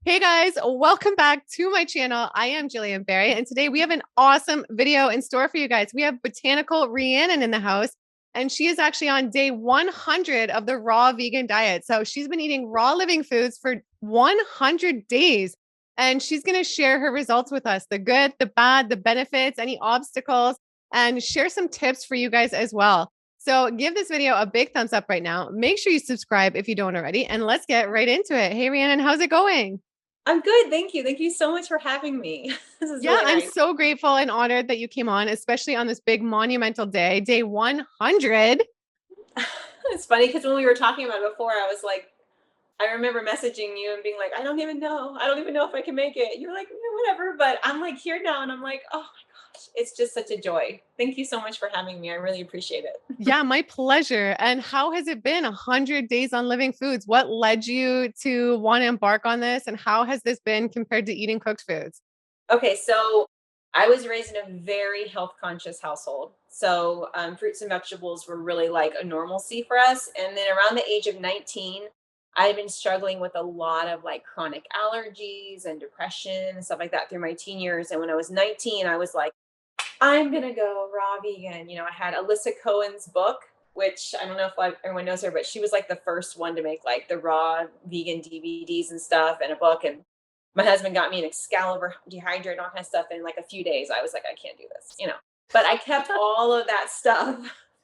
Hey guys, welcome back to my channel. I am Gillian Berry, and today we have an awesome video in store for you guys. We have Botanical Rhianon in the house, and she is actually on day 100 of the raw vegan diet. So she's been eating raw living foods for 100 days, and she's going to share her results with us, the good, the bad, the benefits, any obstacles, and share some tips for you guys as well. So give this video a big thumbs up right now. Make sure you subscribe if you don't already, and let's get right into it. Hey, Rhiannon, how's it going? I'm good, thank you. Thank you so much for having me. This is Yeah, really I'm nice. so grateful and honored that you came on, especially on this big monumental day, day 100. It's funny because when we were talking about it before, I was like, I remember messaging you and being like, I don't even know. I don't even know if I can make it. You were like, "Yeah, whatever." But I'm like here now and I'm like, oh my gosh, it's just such a joy. Thank you so much for having me. I really appreciate it. Yeah, my pleasure. And how has it been 100 days on living foods? What led you to want to embark on this? And how has this been compared to eating cooked foods? Okay, so I was raised in a very health conscious household. So fruits and vegetables were really like a normalcy for us. And then around the age of 19, I had been struggling with a lot of like chronic allergies and depression and stuff like that through my teen years. And when I was 19, I was like, I'm going to go raw vegan. I had Alyssa Cohen's book, which I don't know if like everyone knows her, but she was like the first one to make like the raw vegan DVDs and stuff and a book. And my husband got me an Excalibur dehydrate and all kind of stuff in like a few days. I was like, I can't do this. But I kept all of that stuff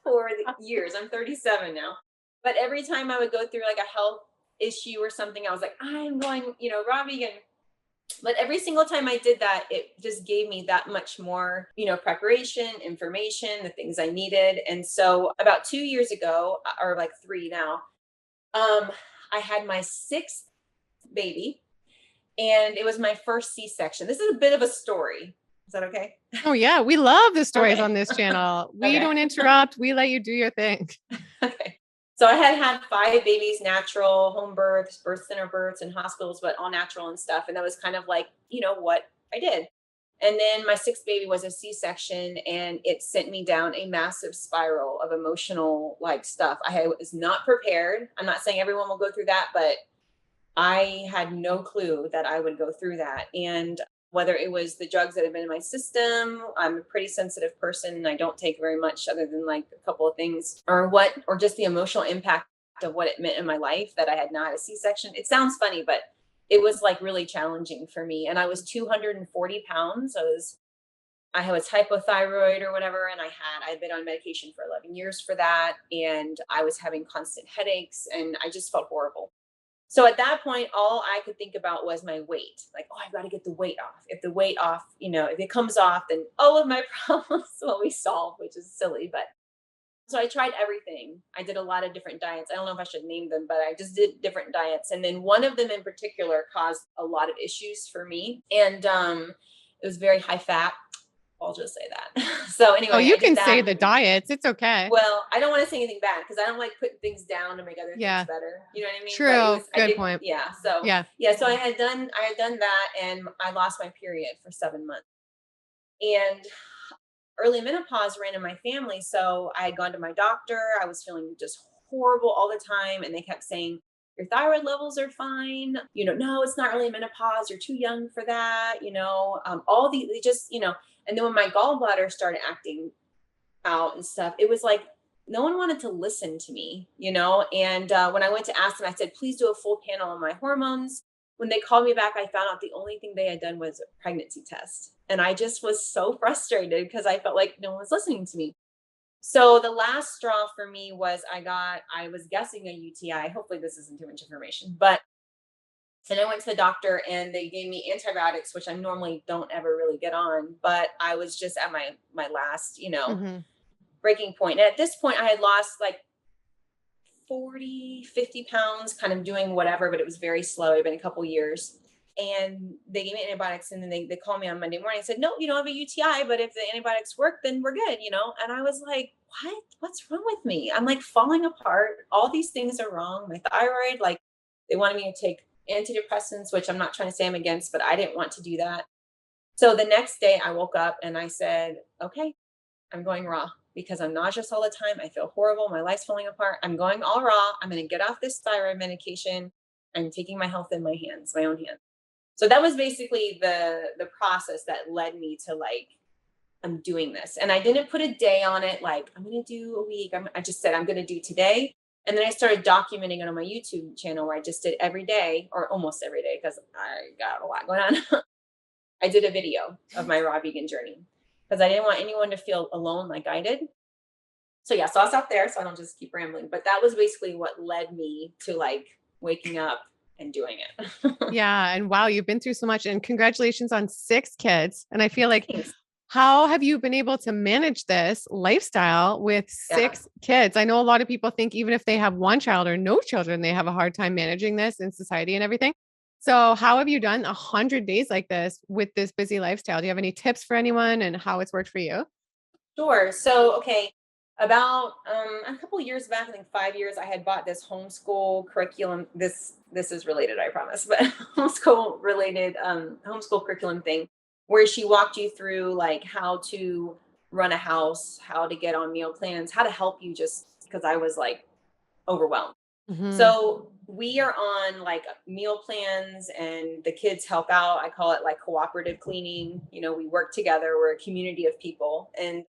for the years. I'm 37 now. But every time I would go through like a health issue or something, I was like, I'm going, raw vegan. But every single time I did that, it just gave me that much more, preparation, information, the things I needed. And so about 2 years ago, or like three now, I had my sixth baby and it was my first C-section. This is a bit of a story. Is that okay? Oh, yeah, we love the stories Okay. on this channel. We Okay. don't interrupt, we let you do your thing. Okay. So I had five babies, natural, home births, birth center births, and hospitals, but all natural and stuff. And that was kind of like, what I did. And then my sixth baby was a C-section, and it sent me down a massive spiral of emotional like stuff. I was not prepared. I'm not saying everyone will go through that, but I had no clue that I would go through that. And whether it was the drugs that have been in my system, I'm a pretty sensitive person and I don't take very much other than like a couple of things, or just the emotional impact of what it meant in my life that I had not had a C-section. It sounds funny, but it was like really challenging for me. And I was 240 pounds. I was hypothyroid or whatever, and I'd been on medication for 11 years for that. And I was having constant headaches and I just felt horrible. So at that point, all I could think about was my weight. Like, oh, I've got to get the weight off. If the weight off, if it comes off, then all of my problems will be solved, which is silly. But so I tried everything. I did a lot of different diets. I don't know if I should name them, but I just did different diets. And then one of them in particular caused a lot of issues for me. And it was very high fat. I'll just say that. So Oh, anyway, you I did can say that. the diets. It's okay. Well, I don't want to say anything bad because I don't like putting things down to make other things Yeah, better. You know what I mean? But true. I Good did, point. yeah. So Yeah. yeah, so I had done that and I lost my period for 7 months. And early menopause ran in my family. So I had gone to my doctor. I was feeling just horrible all the time. And they kept saying, your thyroid levels are fine. No, it's not really menopause. You're too young for that. All they just, and then when my gallbladder started acting out and stuff, it was like no one wanted to listen to me, And when I went to ask them, I said, please do a full panel on my hormones. When they called me back, I found out the only thing they had done was a pregnancy test. And I just was so frustrated because I felt like no one was listening to me. So the last straw for me was I was guessing a UTI. Hopefully this isn't too much information, but and I went to the doctor and they gave me antibiotics, which I normally don't ever really get on, but I was just at my last, Hmm. breaking point. And at this point, I had lost like 40, 50 pounds, kind of doing whatever, but it was very slow. It had been a couple years. And they gave me antibiotics. And then they called me on Monday morning and said, no, you don't have a UTI, but if the antibiotics work, then we're good. And I was like, what? What's wrong with me? I'm like falling apart. All these things are wrong. My thyroid, like they wanted me to take antidepressants, which I'm not trying to say I'm against, but I didn't want to do that. So the next day I woke up and I said, okay, I'm going raw because I'm nauseous all the time. I feel horrible. My life's falling apart. I'm going all raw. I'm going to get off this thyroid medication. I'm taking my health in my hands, my own hands. So that was basically the process that led me to like, I'm doing this. And I didn't put a day on it, like I'm gonna do a week. I just said I'm gonna do today. And then I started documenting it on my YouTube channel where I just did every day or almost every day because I got a lot going on. I did a video of my raw vegan journey because I didn't want anyone to feel alone like I did. So yeah, so I'll stop there so I don't just keep rambling. But that was basically what led me to like waking up and doing it. Yeah. And wow, you've been through so much, and congratulations on 6 kids. And I feel like, Thanks. how have you been able to manage this lifestyle with Yeah. 6 kids? I know a lot of people think even if they have one child or no children, they have a hard time managing this in society and everything. So, how have you done 100 days like this with this busy lifestyle? Do you have any tips for anyone and how it's worked for you? Sure. So, okay, about a couple years back, I think 5 years, I had bought this homeschool curriculum. This is related, I promise, but homeschool related homeschool curriculum thing where she walked you through like how to run a house, how to get on meal plans, how to help you just because I was like overwhelmed. Mhm. So we are on like meal plans and the kids help out. I call it like cooperative cleaning. We work together. We're a community of people. And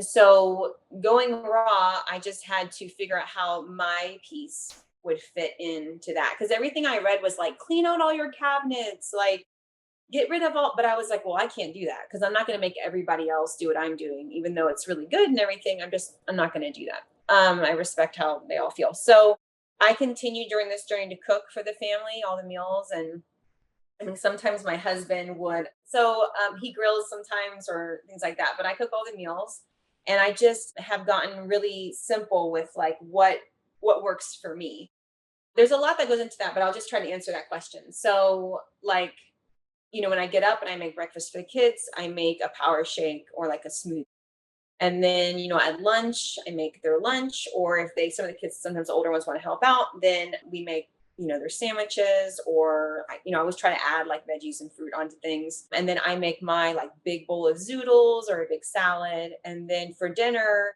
so going raw, I just had to figure out how my piece would fit into that. Because everything I read was like, clean out all your cabinets, like get rid of all. But I was like, well, I can't do that because I'm not going to make everybody else do what I'm doing, even though it's really good and everything. I'm not going to do that. I respect how they all feel. So I continued during this journey to cook for the family, all the meals. And I mean, sometimes my husband would, so he grills sometimes or things like that, but I cook all the meals and I just have gotten really simple with like what works for me. There's a lot that goes into that, but I'll just try to answer that question. So like, when I get up and I make breakfast for the kids, I make a power shake or like a smoothie. And then, at lunch, I make their lunch, or if some of the kids, sometimes the older ones want to help out, then we make, their sandwiches, or, I always try to add like veggies and fruit onto things. And then I make my like big bowl of zoodles or a big salad. And then for dinner,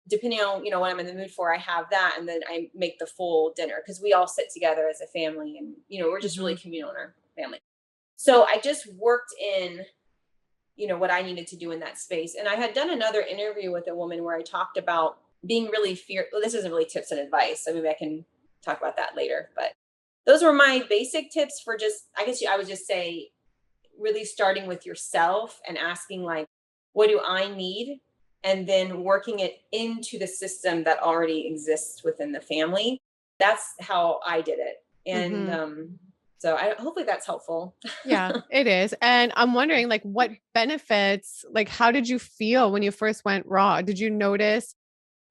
depending on, what I'm in the mood for, I have that. And then I make the full dinner because we all sit together as a family and, we're just really Mhm. communal in our family. So I just worked in what I needed to do in that space. And I had done another interview with a woman where I talked about being really well, this isn't really tips and advice. So maybe I can talk about that later. But those were my basic tips for just, I guess I would just say, really starting with yourself and asking, like, what do I need? And then working it into the system that already exists within the family. That's how I did it. And Mhm. so hopefully that's helpful. Yeah, it is. And I'm wondering, like, what benefits, like, how did you feel when you first went raw? Did you notice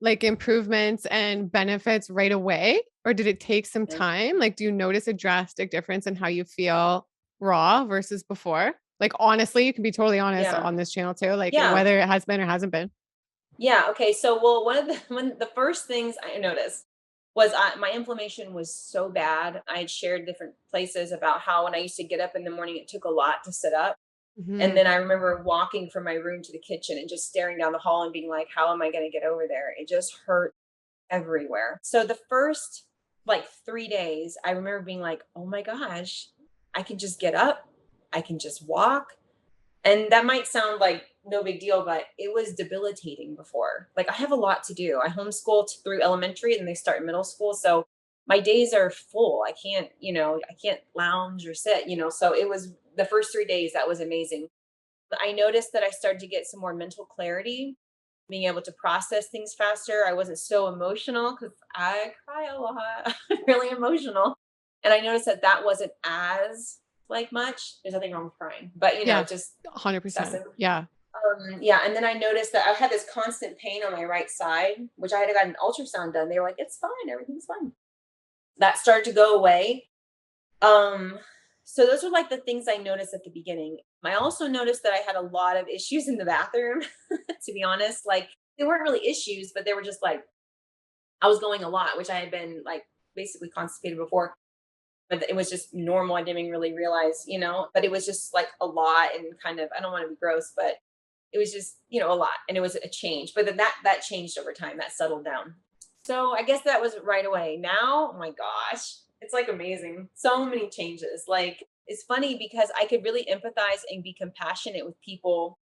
like improvements and benefits right away? Or did it take some time? Like, do you notice a drastic difference in how you feel raw versus before? Like, honestly, you can be totally honest Yeah. on this channel too, like Yeah. whether it has been or hasn't been. Yeah. Okay. So, well, one of the first things I noticed was my inflammation was so bad. I had shared different places about how when I used to get up in the morning, it took a lot to sit up. And Mhm. then I remember walking from my room to the kitchen and just staring down the hall and being like, how am I going to get over there? It just hurt everywhere. So the first like 3 days, I remember being like, oh my gosh, I can just get up. I can just walk. And that might sound like no big deal, but it was debilitating before. Like I have a lot to do. I homeschool through elementary and they start in middle school. So my days are full. I can't lounge or sit, So it was the first 3 days that was amazing. But I noticed that I started to get some more mental clarity, being able to process things faster. I wasn't so emotional because I cry a lot. I'm really emotional. And I noticed that that wasn't as like much. There's nothing wrong with crying, but Yeah, just 100%. excessive. Yeah. Yeah, and then I noticed that I had this constant pain on my right side, which I had got an ultrasound done. They were like, "It's fine, everything's fine." That started to go away. Um, so those were like the things I noticed at the beginning. I also noticed that I had a lot of issues in the bathroom, to be honest. Like they weren't really issues, but they were just like I was going a lot, which I had been like basically constipated before. But it was just normal. I didn't even really realize, but it was just like a lot and kind of I don't want to be gross, but it was just, a lot and it was a change. But then that changed over time. That settled down. So I guess that was right away. Now, oh my gosh, it's like amazing. So many changes. Like it's funny because I could really empathize and be compassionate with people,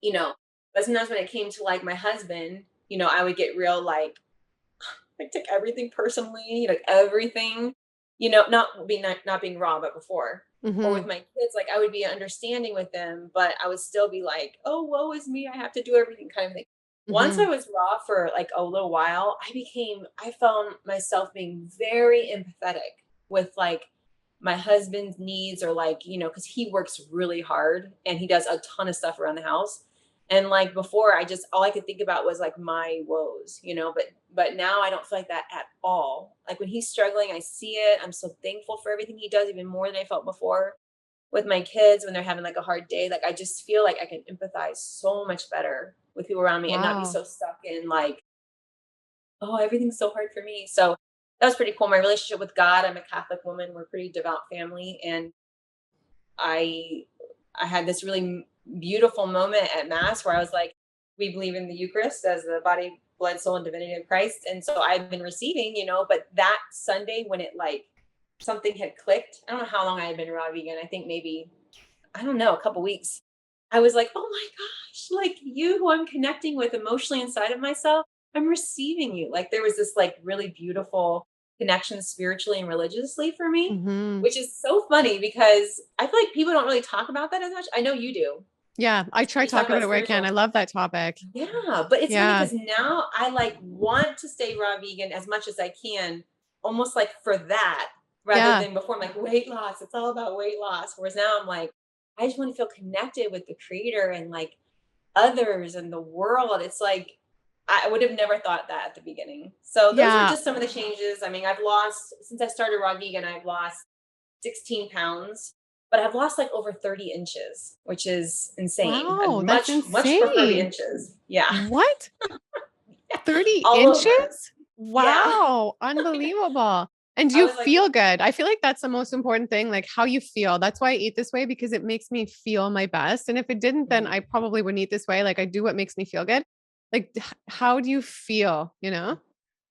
you know, but sometimes when it came to like my husband, I would get real like took everything personally, like everything, not being raw, but before. Or with Hmm. my kids, like I would be understanding with them, but I would still be like, oh, woe is me. I have to do everything kind of thing. Once I Hmm. was raw for like a little while, I found myself being very empathetic with like my husband's needs, or like, because he works really hard and he does a ton of stuff around the house. And like before, all I could think about was like my woes, but now I don't feel like that at all. Like when he's struggling, I see it. I'm so thankful for everything he does, even more than I felt before. With my kids, when they're having like a hard day, like I just feel like I can empathize so much better with people around me and not be Wow. so stuck in like, oh, everything's so hard for me. So that was pretty cool. My relationship with God, I'm a Catholic woman. We're a pretty devout family. And I I had this really beautiful moment at mass where I was like, we believe in the Eucharist as the body, blood, soul, and divinity of Christ. And so I've been receiving, but that Sunday when it like something had clicked, I don't know how long I had been raw vegan. I think maybe, I don't know, a couple weeks. I was like, oh my gosh, like you who I'm connecting with emotionally inside of myself, I'm receiving you. Like there was this like really beautiful connection spiritually and religiously for me, Hmm. which is so funny because I feel like people don't really talk about that as much. I know you do. Yeah, I try You talk talking about about it where I can. I spiritual. love that topic. Yeah, but it's funny Yeah. because now I like want to stay raw vegan as much as I can, almost like for that, rather Yeah. than before I'm like weight loss. It's all about weight loss. Whereas now I'm like, I just want to feel connected with the creator and like others and the world. It's like I would have never thought that at the beginning. So those are Yeah. just some of the changes. I mean, I've lost since I started raw vegan, I've lost 16 pounds, but I've lost like over 30 inches, which is insane. I'm Wow, that's much prefer the insane. inches. Yeah. What? 30 All over. inches? Yeah. Wow, unbelievable. And do I you was like, feel good? I feel like that's the most important thing, like how you feel. That's why I eat this way because it makes me feel my best. And if it didn't, then mhm. I probably wouldn't eat this way. Like I do what makes me feel good. Like, how do you feel? You know?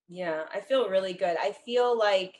Yeah, I feel really good. I feel like,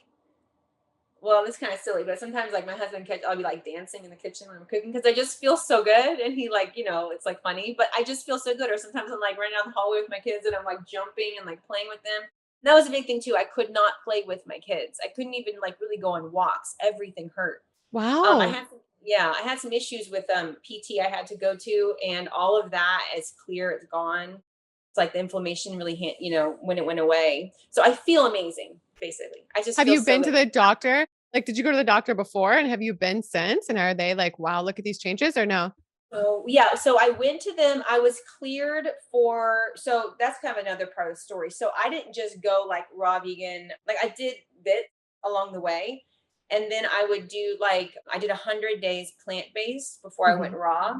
well, this kind of silly, but sometimes like my husband, I'll be like dancing in the kitchen when I'm cooking because I just feel so good. And he like, it's like funny, but I just feel so good. Or sometimes I'm like running down the hallway with my kids and I'm like jumping and like playing with them. And that was a big thing too. I could not play with my kids. I couldn't even like really go on walks. Everything hurt. Wow. I had some issues with PT I had to go to, and all of that is clear. It's gone. It's like the inflammation really hit, when it went away. So I feel amazing, basically. I just Have feel you so been to good. the doctor? Like, did you go to the doctor before and have you been since? And are they like, wow, look at these changes or no? So yeah, so I went to them. I was cleared for, so that's kind of another part of the story. So I didn't just go like raw vegan, like I did bit along the way. And then I would do like I did 100 days plant-based before I went Hmm. raw.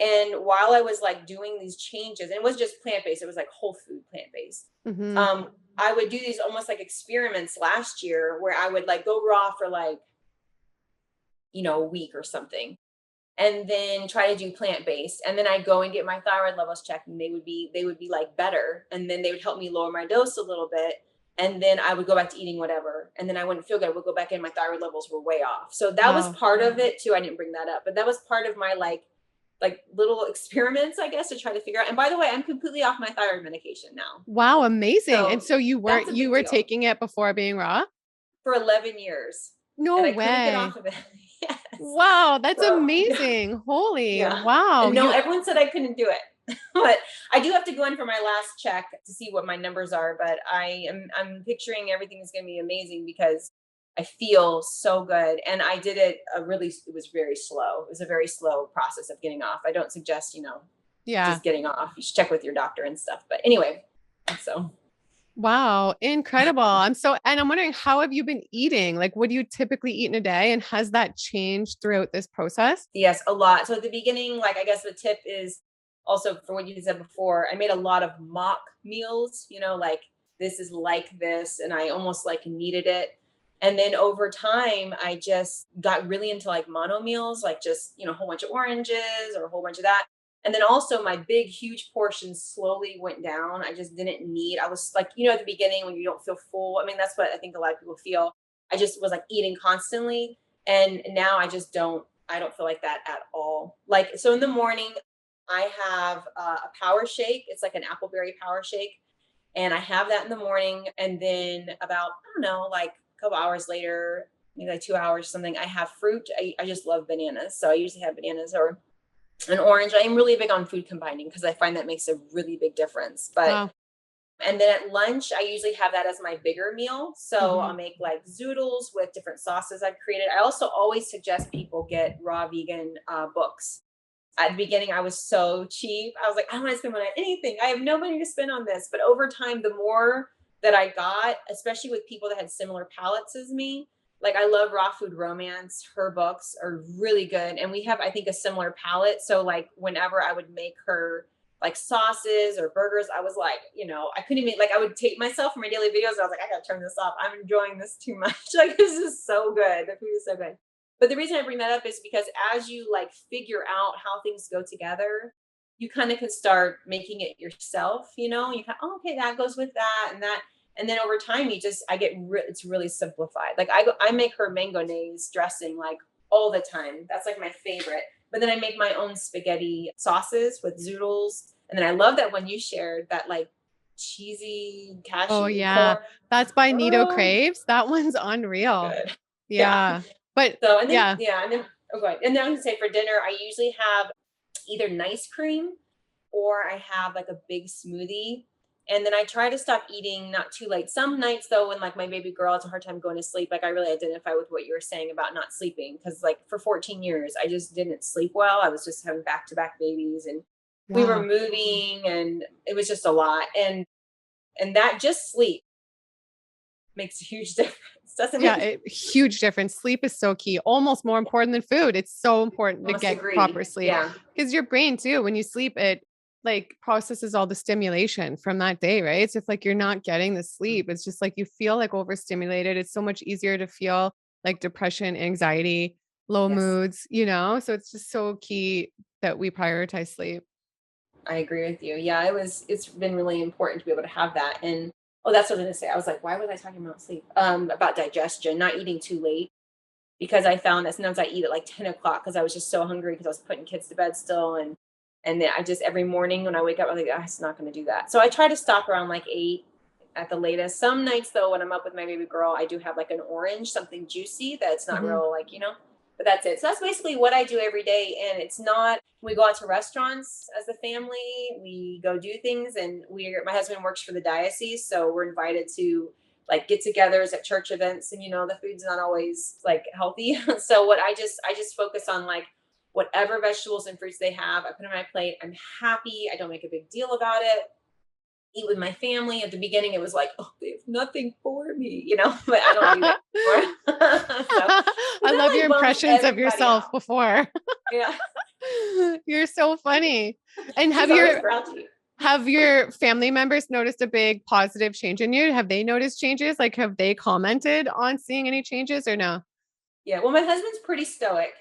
And while I was like doing these changes, and it wasn't just plant-based, it was like whole food plant-based. Hmm. I would do these almost like experiments last year where I would like go raw for like, a week or something, and then try to do plant-based, and then I go and get my thyroid levels checked, and they would be like better, and then they would help me lower my dose a little bit, and then I would go back to eating whatever, and then I wouldn't feel good. I would go back in, my thyroid levels were way off. So that was Wow. part of it too. I didn't bring that up, but that was part of my like little experiments, I guess, to try to figure out. And by the way, I'm completely off my thyroid medication now. Wow, amazing. And So so that's a you big were deal. taking it before being raw? For 11 years. No And I couldn't get way. off of it. Yes. Wow, that's So yeah. amazing. Holy, Yeah. wow. And no, everyone said I couldn't do it. But I do have to go in for my last check to see what my numbers are. But I'm picturing everything is gonna be amazing because I feel so good. And I did it it was very slow. It was a very slow process of getting off. I don't suggest, Yeah. just getting off. You should check with your doctor and stuff. But anyway, so Wow, incredible. And I'm wondering, how have you been eating? Like, what do you typically eat in a day? And has that changed throughout this process? yes, a lot. So at the beginning, like I guess the tip is also for what you said before, I made a lot of mock meals, like this is like this, and I almost like needed it. And then over time, I just got really into like mono meals, like just, a whole bunch of oranges or a whole bunch of that. And then also my big, huge portions slowly went down. I just didn't need, I was like, at the beginning when you don't feel full. I mean, that's what I think a lot of people feel. I just was like eating constantly, And now I don't feel like that at all. Like, so in the morning, I have a power shake. It's like an appleberry power shake. And I have that in the morning. And then about, I don't know, like a couple hours later, maybe like 2 hours or something, I have fruit. I just love bananas. So I usually have bananas or an orange. I'm really big on food combining because I find that makes a really big difference. But Wow. and then at lunch, I usually have that as my bigger meal. So Hmm. I'll make like zoodles with different sauces I've created. I also always suggest people get raw vegan books. At the beginning, I was so cheap. I was like, I don't want to spend money on anything. I have no money to spend on this. But over time, the more that I got, especially with people that had similar palates as me, like I love Raw Food Romance. Her books are really good. And we have, I think, a similar palate. So like whenever I would make her like sauces or burgers, I was like, I couldn't even like I would tape myself for my daily videos. I was like, I gotta turn this off. I'm enjoying this too much. Like this is so good. The food is so good. But the reason I bring that up is because as you like figure out how things go together, you kind of can start making it yourself. You kind of, oh, okay, that goes with that and that. And then over time, it's really simplified. Like I make her mangonese dressing like all the time. That's like my favorite. But then I make my own spaghetti sauces with zoodles. And then I love that one you shared, that like cheesy Oh cashew yeah. corn. That's by Nito Oh, Craves. That one's unreal. good. Yeah. Yeah. But So and then yeah. yeah, and then oh, go ahead. And then I'm gonna say for dinner, I usually have either nice cream or I have like a big smoothie. And then I try to stop eating not too late. Some nights though, when like my baby girl has a hard time going to sleep, like I really identify with what you were saying about not sleeping. Cause like for 14 years, I just didn't sleep well. I was just having back to back babies and we were Yeah. moving and it was just a lot. And that just sleep makes a huge difference, doesn't Yeah, it? huge difference. Sleep is so key, almost more important than food. It's so important I to must get agree. proper sleep Yeah. because your brain too, when you sleep, it like processes all the stimulation from that day, right? So if like you're not getting the sleep, it's just like you feel like overstimulated. It's so much easier to feel like depression, anxiety, low Yes. moods. So it's just so key that we prioritize sleep. I agree with you. Yeah, it's been really important to be able to have that. And oh, that's what I was gonna say. I was like, why was I talking about sleep? About digestion, not eating too late. Because I found that sometimes I eat at like 10 o'clock because I was just so hungry because I was putting kids to bed still. And then I just every morning when I wake up, I'm like, "Ah, it's not gonna do that." So I try to stop around like 8 at the latest. Some nights though, when I'm up with my baby girl, I do have like an orange, something juicy that's not Mhm. real, like, but that's it. So that's basically what I do every day. And it's not, we go out to restaurants as a family, we go do things, and my husband works for the diocese. So we're invited to like get togethers at church events, and the food's not always like healthy. So I just focus on like whatever vegetables and fruits they have, I put on my plate. I'm happy. I don't make a big deal about it. Eat with my family. At the beginning, it was like, oh, they have nothing for me, but I don't do that anymore. So, because I love that your like bums impressions of everybody yourself out. before. Yeah, You're so funny. And she's always grouchy. have your family members noticed a big positive change in you? Have they noticed changes? Like, have they commented on seeing any changes or no? Yeah, well, my husband's pretty stoic,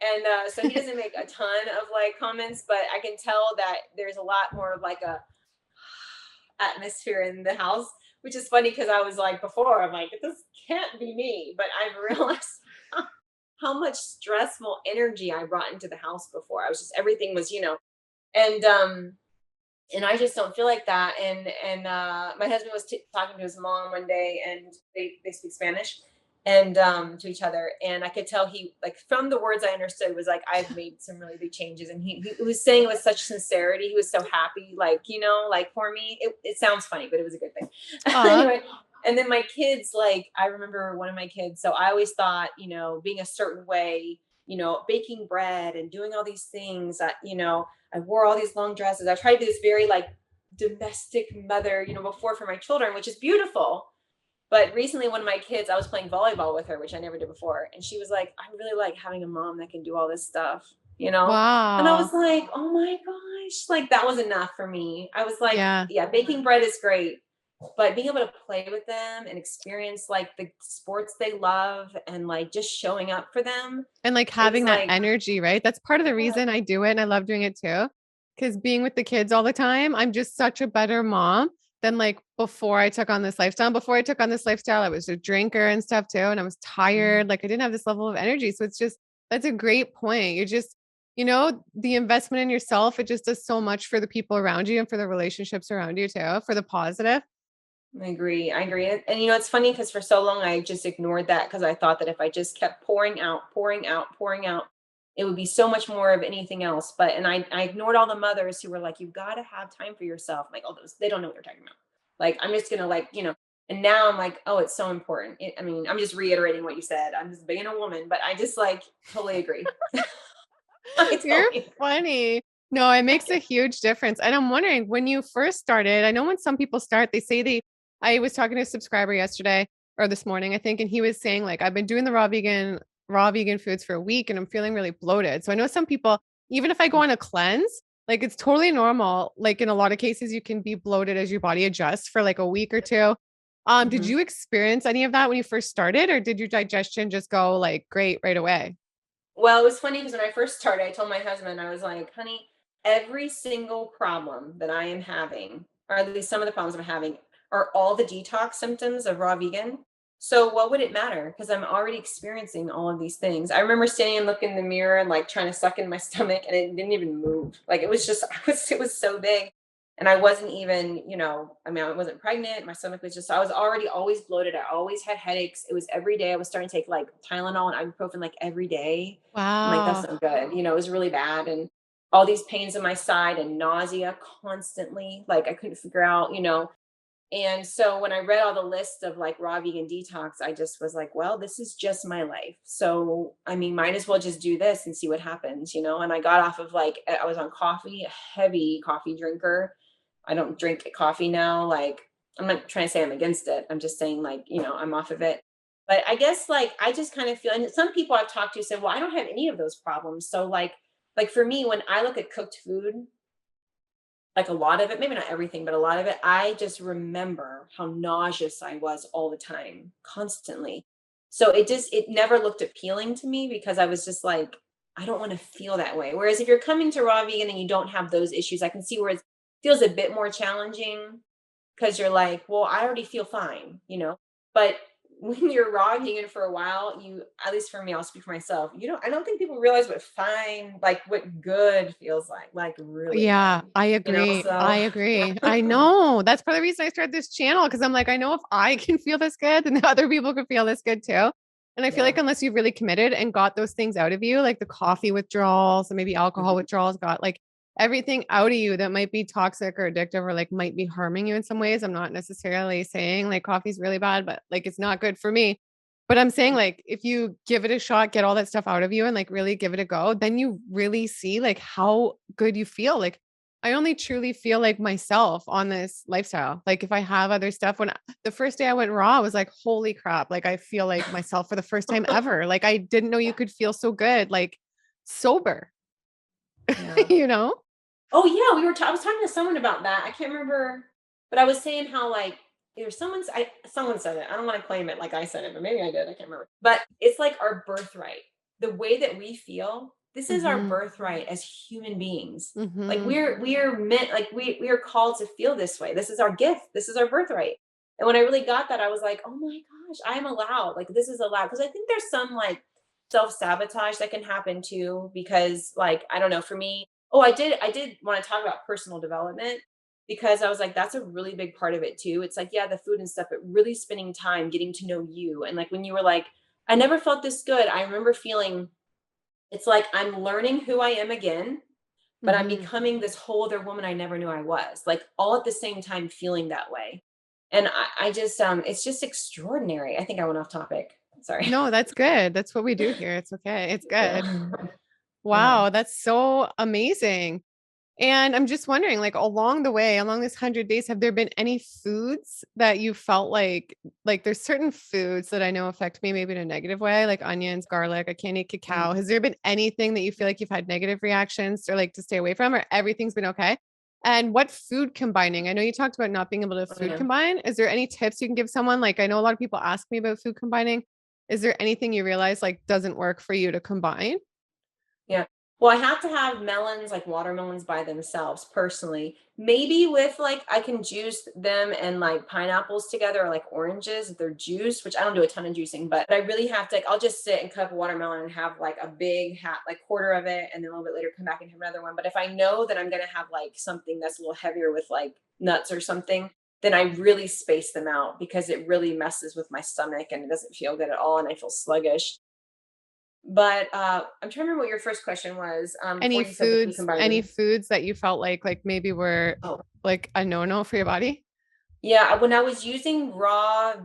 and so he doesn't make a ton of like comments, but I can tell that there's a lot more of like a atmosphere in the house, which is funny because I was like before, I'm like, this can't be me, but I've realized how much stressful energy I brought into the house before. I was just everything was, and and I just don't feel like that. And my husband was talking to his mom one day, and they speak Spanish, and to each other, and I could tell he like from the words I understood was like I've made some really big changes, and he was saying it with such sincerity. He was so happy, like like for me, it sounds funny, but it was a good thing. Aw. Anyway. And then my kids, like I remember one of my kids. So I always thought, being a certain way, baking bread and doing all these things that, I wore all these long dresses. I tried to be this very like domestic mother, before for my children, which is beautiful. But recently, one of my kids, I was playing volleyball with her, which I never did before. And she was like, I really like having a mom that can do all this stuff. And I Wow. was like, oh my gosh, like that was enough for me. I was like, Yeah. yeah, baking bread is great. But being able to play with them and experience like the sports they love and like just showing up for them, And like it was having that like, energy, right? That's part of the yeah, reason I do it. And I love doing it too. Because being with the kids all the time, I'm just such a better mom then like before I took on this lifestyle, I was a drinker and stuff too. And I was Mhm. tired. Like I didn't have this level of energy. So it's just, that's a great point. You're just, the investment in yourself, it just does so much for the people around you and for the relationships around you too, for the positive. I agree. I agree. And it's funny because for so long I just ignored that because I thought that if I just kept pouring out, pouring out, pouring out, it would be so much more of anything else. But and I ignored all the mothers who were like, "You've got to have time for yourself." I'm like, oh, those they don't know what they're talking about. Like I'm just gonna and now I'm like, oh, it's so important. I mean, I'm just reiterating what you said. I'm just being a woman, but I just like totally agree. I You're totally funny. No, it makes a agree. huge difference. And I'm wondering when you first started, I know when some people start, they say I was talking to a subscriber yesterday or this morning, I think, and he was saying, like, I've been doing the raw vegan foods for a week and I'm feeling really bloated. So I know some people, even if I go on a cleanse, like it's totally normal. Like in a lot of cases, you can be bloated as your body adjusts for like a week or two. Did Mhm. you experience any of that when you first started, or did your digestion just go like great right away? Well, it was funny because when I first started, I told my husband, I was like, honey, every single problem that I am having, or at least some of the problems I'm having, are all the detox symptoms of raw vegan. So what would it matter? Because I'm already experiencing all of these things. I remember standing and looking in the mirror and like trying to suck in my stomach and it didn't even move. Like it was just, it was so big. And I wasn't even, I mean, I wasn't pregnant. My stomach was just, I was already always bloated. I always had headaches. It was every day. I was starting to take like Tylenol and ibuprofen like every day. I'm like, that's Wow. no good. It was really bad. And all these pains in my side and nausea constantly. Like I couldn't figure out. And so when I read all the lists of like raw vegan detox, I just was like, well, this is just my life. So, I mean, might as well just do this and see what happens. And I got off of I was on coffee, a heavy coffee drinker. I don't drink coffee now. Like, I'm not trying to say I'm against it. I'm just saying, I'm off of it. But I guess, I just kind of feel, and some people I've talked to said, well, I don't have any of those problems. So, like for me, when I look at cooked food, like a lot of it, maybe not everything, but a lot of it, I just remember how nauseous I was all the time, constantly. So it never looked appealing to me because I was just like, I don't want to feel that way. Whereas if you're coming to raw vegan and you don't have those issues, I can see where it feels a bit more challenging because you're like, well, I already feel fine. But when you're raw vegan for a while, at least for me, I'll speak for myself, I don't think people realize what fine, like what good feels like really Yeah, good. I agree. I So agree. I know. That's part of the reason I started this channel because I'm like, I know if I can feel this good, then other people can feel this good too. And I feel yeah. like unless you've really committed and got those things out of you, like the coffee withdrawals and maybe alcohol Mhm. withdrawals, got like everything out of you that might be toxic or addictive or like might be harming you in some ways. I'm not necessarily saying like coffee's really bad, but like it's not good for me. But I'm saying like if you give it a shot, get all that stuff out of you and like really give it a go, then you really see like how good you feel. Like I only truly feel like myself on this lifestyle. Like if I have other stuff the first day I went raw, I was like, holy crap, like I feel like myself for the first time ever. Like I didn't know you could feel so good, like sober, Yeah. you know? Oh yeah, I was talking to someone about that. I can't remember, but I was saying how either someone said it. I don't want to claim it like I said it, but maybe I did. I can't remember. But it's like our birthright. The way that we feel, this is our Mm-hmm. birthright as human beings. Like Mm-hmm. we are meant, like we are called to feel this way. This is our gift. This is our birthright. And when I really got that, I was like, oh my gosh, I am allowed. Like this is allowed. Because I think there's some self-sabotage that can happen too. Because I don't know, for me, oh, I did want to talk about personal development because I was like, that's a really big part of it too. It's like, yeah, the food and stuff, but really spending time getting to know you. And like when you were like, I never felt this good. I remember feeling it's like I'm learning who I am again, but I'm Mm-hmm. becoming this whole other woman I never knew I was. Like all at the same time feeling that way. And I just it's just extraordinary. I think I went off topic. Sorry. No, that's good. That's what we do here. It's okay. It's good. Yeah. Yeah. Wow, that's so amazing. And I'm just wondering, like along the way, along this 100 days, have there been any foods that you felt like there's certain foods that I know affect me maybe in a negative way, like onions, garlic, I can't eat cacao. Has there been anything that you feel like you've had negative reactions or like to stay away from, or everything's been okay? And what food combining? I know you talked about not being able to Oh, food yeah. combine. Is there any tips you can give someone? Like I know a lot of people ask me about food combining. Is there anything you realize like doesn't work for you to combine? Yeah. Well, I have to have melons, like watermelons by themselves personally. Maybe with like I can juice them and like pineapples together or like oranges if they're juiced, which I don't do a ton of juicing, but I really have to like I'll just sit and cut a watermelon and have like a big hat, like quarter of it, and then a little bit later come back and have another one. But if I know that I'm gonna have like something that's a little heavier with like nuts or something, then I really space them out because it really messes with my stomach and it doesn't feel good at all and I feel sluggish. But, I'm trying to remember what your first question was, before you said the food Any combining. foods that you felt like maybe were Oh, like a no-no for your body? yeah, when I was using when I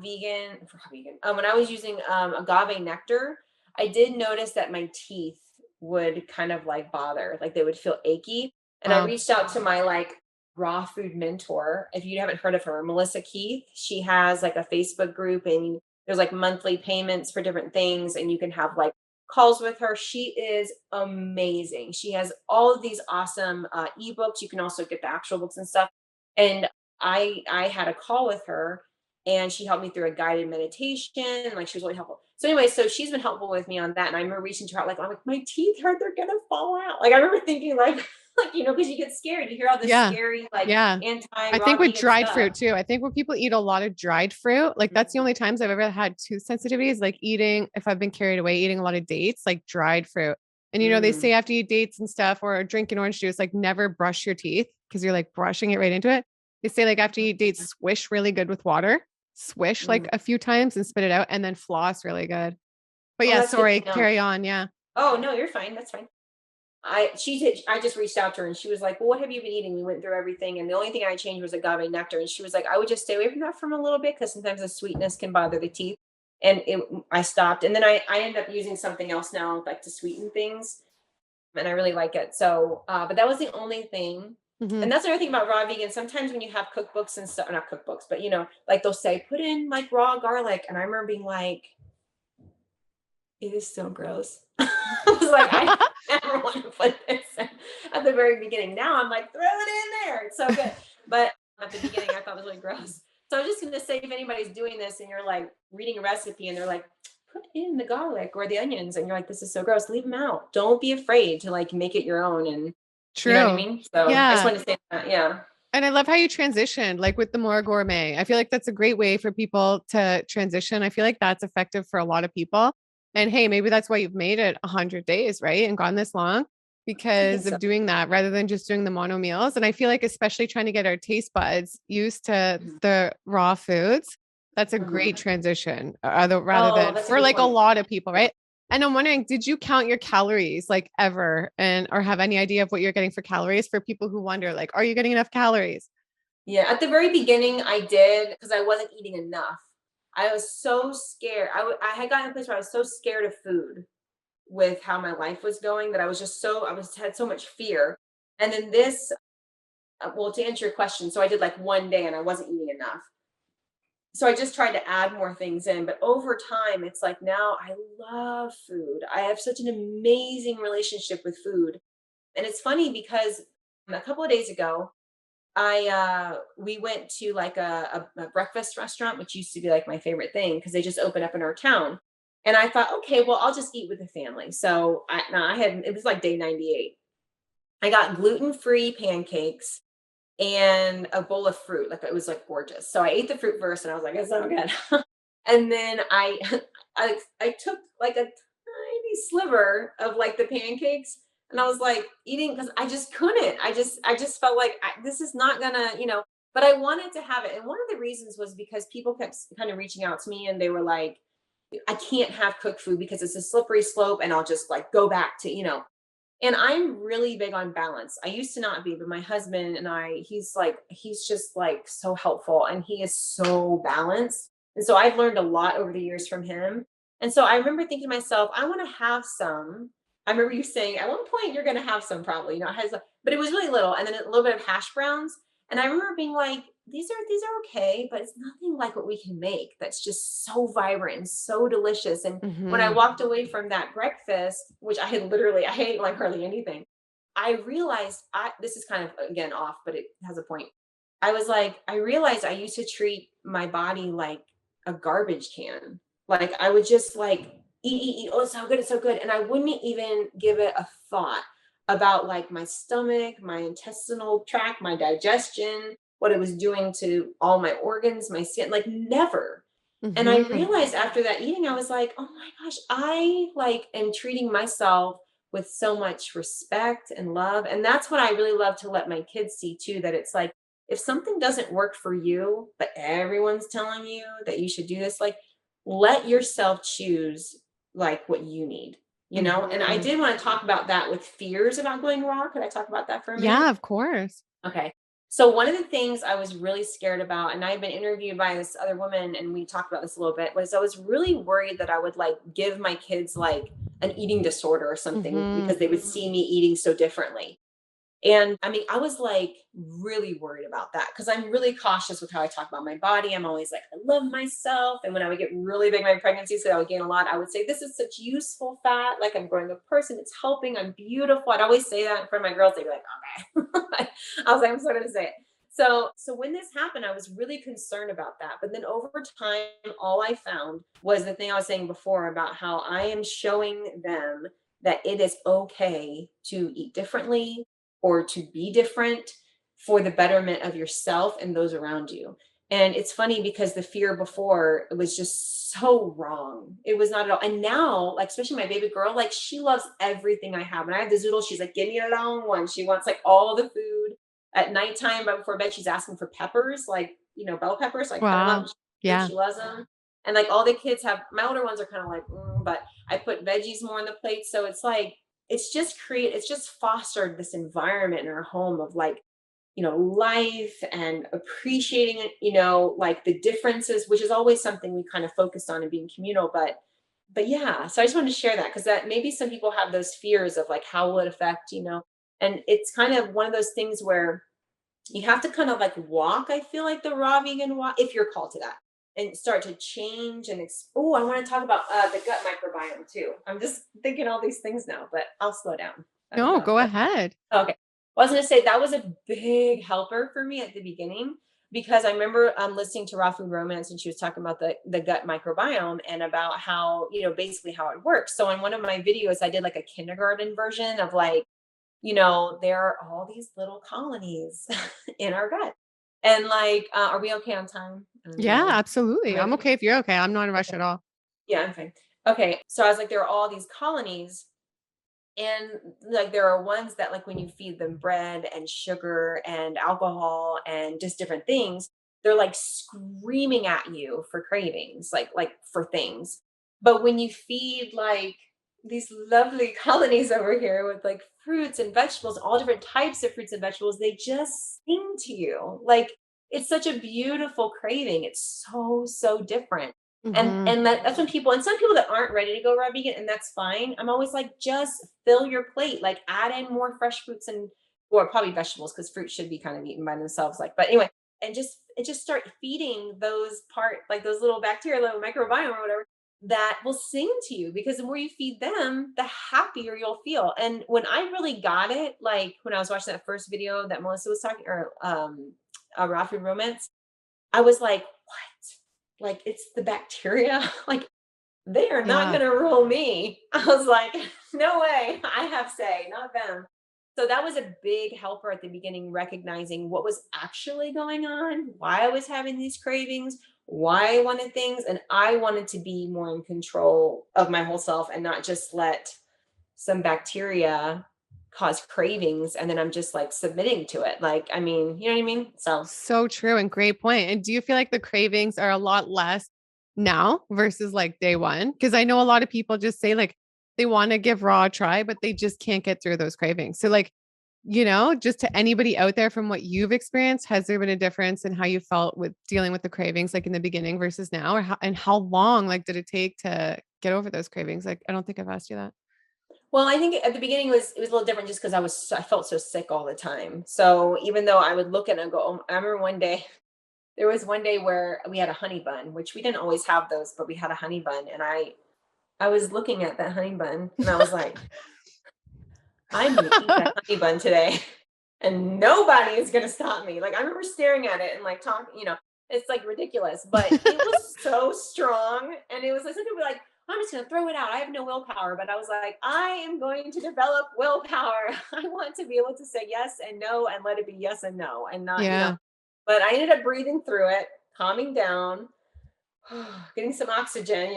was using, agave nectar, I did notice that my teeth would kind of, like, bother, like, they would feel achy, and I Wow. reached out to my, like, raw food mentor. If you haven't heard of her, Melissa Keith, she has, like, a Facebook group, and there's, like, monthly payments for different things, and you can have, like, calls with her. She is amazing. She has all of these awesome, ebooks. You can also get the actual books and stuff, and I had a call with her and she helped me through a guided meditation. Like she was really helpful. So anyway, so she's been helpful with me on that. And I remember reaching to her like, I'm like, my teeth hurt, they're gonna fall out. Like I remember thinking like, like, because you get scared. You hear all this Yeah. scary, like Yeah. I anti-raw think with vegan dried stuff. fruit too. I think when people eat a lot of dried fruit, like that's the Mhm. only times I've ever had tooth sensitivities, like eating, if I've been carried away, eating a lot of dates, like dried fruit. And they Mm, say after you eat dates and stuff or drinking orange juice, like never brush your teeth because you're like brushing it right into it. They say like after you eat dates, swish really good with water, swish like mm. a few times and spit it out, and then floss really good. But Oh, yeah, that's good sorry, to know. carry on. Yeah. Oh no, you're fine. That's fine. I just reached out to her and she was like, "Well, what have you been eating?" We went through everything, and the only thing I changed was agave nectar. And she was like, "I would just stay away from that from a little bit because sometimes the sweetness can bother the teeth." And I stopped, and then I ended up using something else now, like to sweeten things, and I really like it. So, but that was the only thing. Mhm. And that's another thing about raw vegan. Sometimes when you have cookbooks and stuff, not cookbooks, but like they'll say put in like raw garlic, and I remember being like, it is so gross. I was like, I never want to put this in at the very beginning. Now I'm like, throw it in there. It's so good. But at the beginning, I thought it was really gross. So I was just going to say, if anybody's doing this and you're like reading a recipe and they're like, put in the garlic or the onions, and you're like, this is so gross, leave them out. Don't be afraid to like make it your own. And you know what I True. mean? So I just Yeah. wanted to say that. Yeah. And I love how you transitioned, like with the more gourmet. I feel like that's a great way for people to transition. I feel like that's effective for a lot of people. And hey, maybe that's why you've made it 100 days, right? And gone this long I think because so. of doing that rather than just doing the mono meals. And I feel like, especially trying to get our taste buds used to Mhm. the raw foods, that's a great Mhm. transition rather Oh, than that's a for good like a point. lot of people, right? And I'm wondering, did you count your calories like ever and or have any idea of what you're getting for calories for people who wonder, like, are you getting enough calories? Yeah, at the very beginning, I did because I wasn't eating enough. I was so scared. I had gotten to a place where I was so scared of food with how my life was going that I was just I was had so much fear. And then this, well, to answer your question, so I did like one day and I wasn't eating enough. So I just tried to add more things in. But over time, it's like now I love food. I have such an amazing relationship with food. And it's funny because a couple of days ago, we went to like a breakfast restaurant, which used to be like my favorite thing because they just opened up in our town. And I thought, okay, well, I'll just eat with the family. So I had, it was like day 98. I got gluten-free pancakes and a bowl of fruit. Like it was like gorgeous. So I ate the fruit first and I was like, it's so good. And then I took like a tiny sliver of like the pancakes and I was like eating because I just couldn't. I just felt like this is not gonna. But I wanted to have it. And one of the reasons was because people kept kind of reaching out to me and they were like, I can't have cooked food because it's a slippery slope and I'll just like go back to. And I'm really big on balance. I used to not be, but my husband and he's just like so helpful and he is so balanced. And so I've learned a lot over the years from him. And so I remember thinking to myself, I want to have some. I remember you saying at one point you're going to have some probably, but it was really little. And then a little bit of hash browns. And I remember being like, these are okay, but it's nothing like what we can make. That's just so vibrant and so delicious. And when I Mhm. walked away from that breakfast, which I hate like hardly anything, I realized this is kind of again off, but it has a point. I was like, I realized I used to treat my body like a garbage can. Like I would just like eat. Oh, it's so good, it's so good. And I wouldn't even give it a thought. about like my stomach, my intestinal tract, my digestion, what it was doing to all my organs, my skin, like never. And I Hmm. realized after that eating, I was like, oh my gosh, I like am treating myself with so much respect and love. And that's what I really love to let my kids see too, that it's like, if something doesn't work for you, but everyone's telling you that you should do this, like let yourself choose like what you need, you know? And I Hmm. did want to talk about that with fears about going raw. Could I talk about that for a Yeah, minute? of course. Okay. So one of the things I was really scared about, and I've been interviewed by this other woman, and we talked about this a little bit, was I was really worried that I would like give my kids like an eating disorder or something Hmm. because they would see me eating so differently. And I mean, I was like really worried about that because I'm really cautious with how I talk about my body. I'm always like, I love myself. And when I would get really big in my pregnancy, so I would gain a lot, I would say, this is such useful fat. Like I'm growing a person, it's helping, I'm beautiful. I'd always say that in front of my girls. They'd be like, okay. I was like, I'm still gonna say it. So when this happened, I was really concerned about that. But then over time, all I found was the thing I was saying before about how I am showing them that it is okay to eat differently or to be different for the betterment of yourself and those around you. And it's funny because the fear before it was just so wrong. It was not at all. And now, like, especially my baby girl, like, she loves everything I have. And I have the zoodle. She's like, give me a long one. She wants like all the food at nighttime, right before bed. She's asking for peppers, like, bell peppers. So I cut them up. Wow. And Yeah. she loves them. And like all the kids have, my older ones are kind of like, but I put veggies more on the plate. So it's like, it's just fostered this environment in our home of like, life and appreciating it, like the differences, which is always something we kind of focused on in being communal. But yeah, so I just wanted to share that because that maybe some people have those fears of like how will it affect, and it's kind of one of those things where you have to kind of like walk, I feel like the raw vegan walk, if you're called to that, and start to change and oh, I want to talk about the gut microbiome too. I'm just thinking all these things now, but I'll slow down. Okay, No, I'll go slow ahead. Okay. Well, I was going to say that was a big helper for me at the beginning because I remember listening to Raw Food Romance and she was talking about the gut microbiome and about how, basically how it works. So in one of my videos, I did like a kindergarten version of like, there are all these little colonies in our gut. And like, are we okay on time? Yeah, Are absolutely. we I'm okay? okay if you're okay. I'm not in a rush Okay. at all. Yeah, I'm fine. Okay. So I was like, there are all these colonies and like there are ones that like when you feed them bread and sugar and alcohol and just different things, they're like screaming at you for cravings, like for things. But when you feed like these lovely colonies over here with like fruits and vegetables, all different types of fruits and vegetables, they just sing to you. Like it's such a beautiful craving. It's so different. And Hmm. and that's when people and some people that aren't ready to go raw vegan, and that's fine. I'm always like, just fill your plate, like add in more fresh fruits and or probably vegetables because fruit should be kind of eaten by themselves. Like, but anyway, and just start feeding those like those little bacteria, little microbiome or whatever that will sing to you because the more you feed them, the happier you'll feel. And when I really got it, like when I was watching that first video that Melissa was talking or Raw Food Romance, I was like, what? Like it's the bacteria. Like they are not Yeah. going to rule me. I was like, no way. I have say, not them. So that was a big helper at the beginning, recognizing what was actually going on, why I was having these cravings, why I wanted things. And I wanted to be more in control of my whole self and not just let some bacteria cause cravings. And then I'm just like submitting to it. Like, I mean, you know what I mean? So So true and great point. And do you feel like the cravings are a lot less now versus like day one? Because I know a lot of people just say like they want to give raw a try, but they just can't get through those cravings. So like, just to anybody out there from what you've experienced, has there been a difference in how you felt with dealing with the cravings like in the beginning versus now? And how long like did it take to get over those cravings? Like, I don't think I've asked you that. well, I think at the beginning it was a little different just because I felt so sick all the time. So even though I would look at it and go, oh, I remember one day there was one day where we had a honey bun, which we didn't always have those, but we had a honey bun, and I was looking at that honey bun, and I was like, I'm gonna eat that honey bun today, and nobody is gonna stop me. Like I remember staring at it and like talking, it's like ridiculous, but it was so strong, and it was like some people were like, I'm just going to throw it out. I have no willpower. But I was like, I am going to develop willpower. I want to be able to say yes and no and let it be yes and no and not, Yeah. but I ended up breathing through it, calming down, getting some oxygen,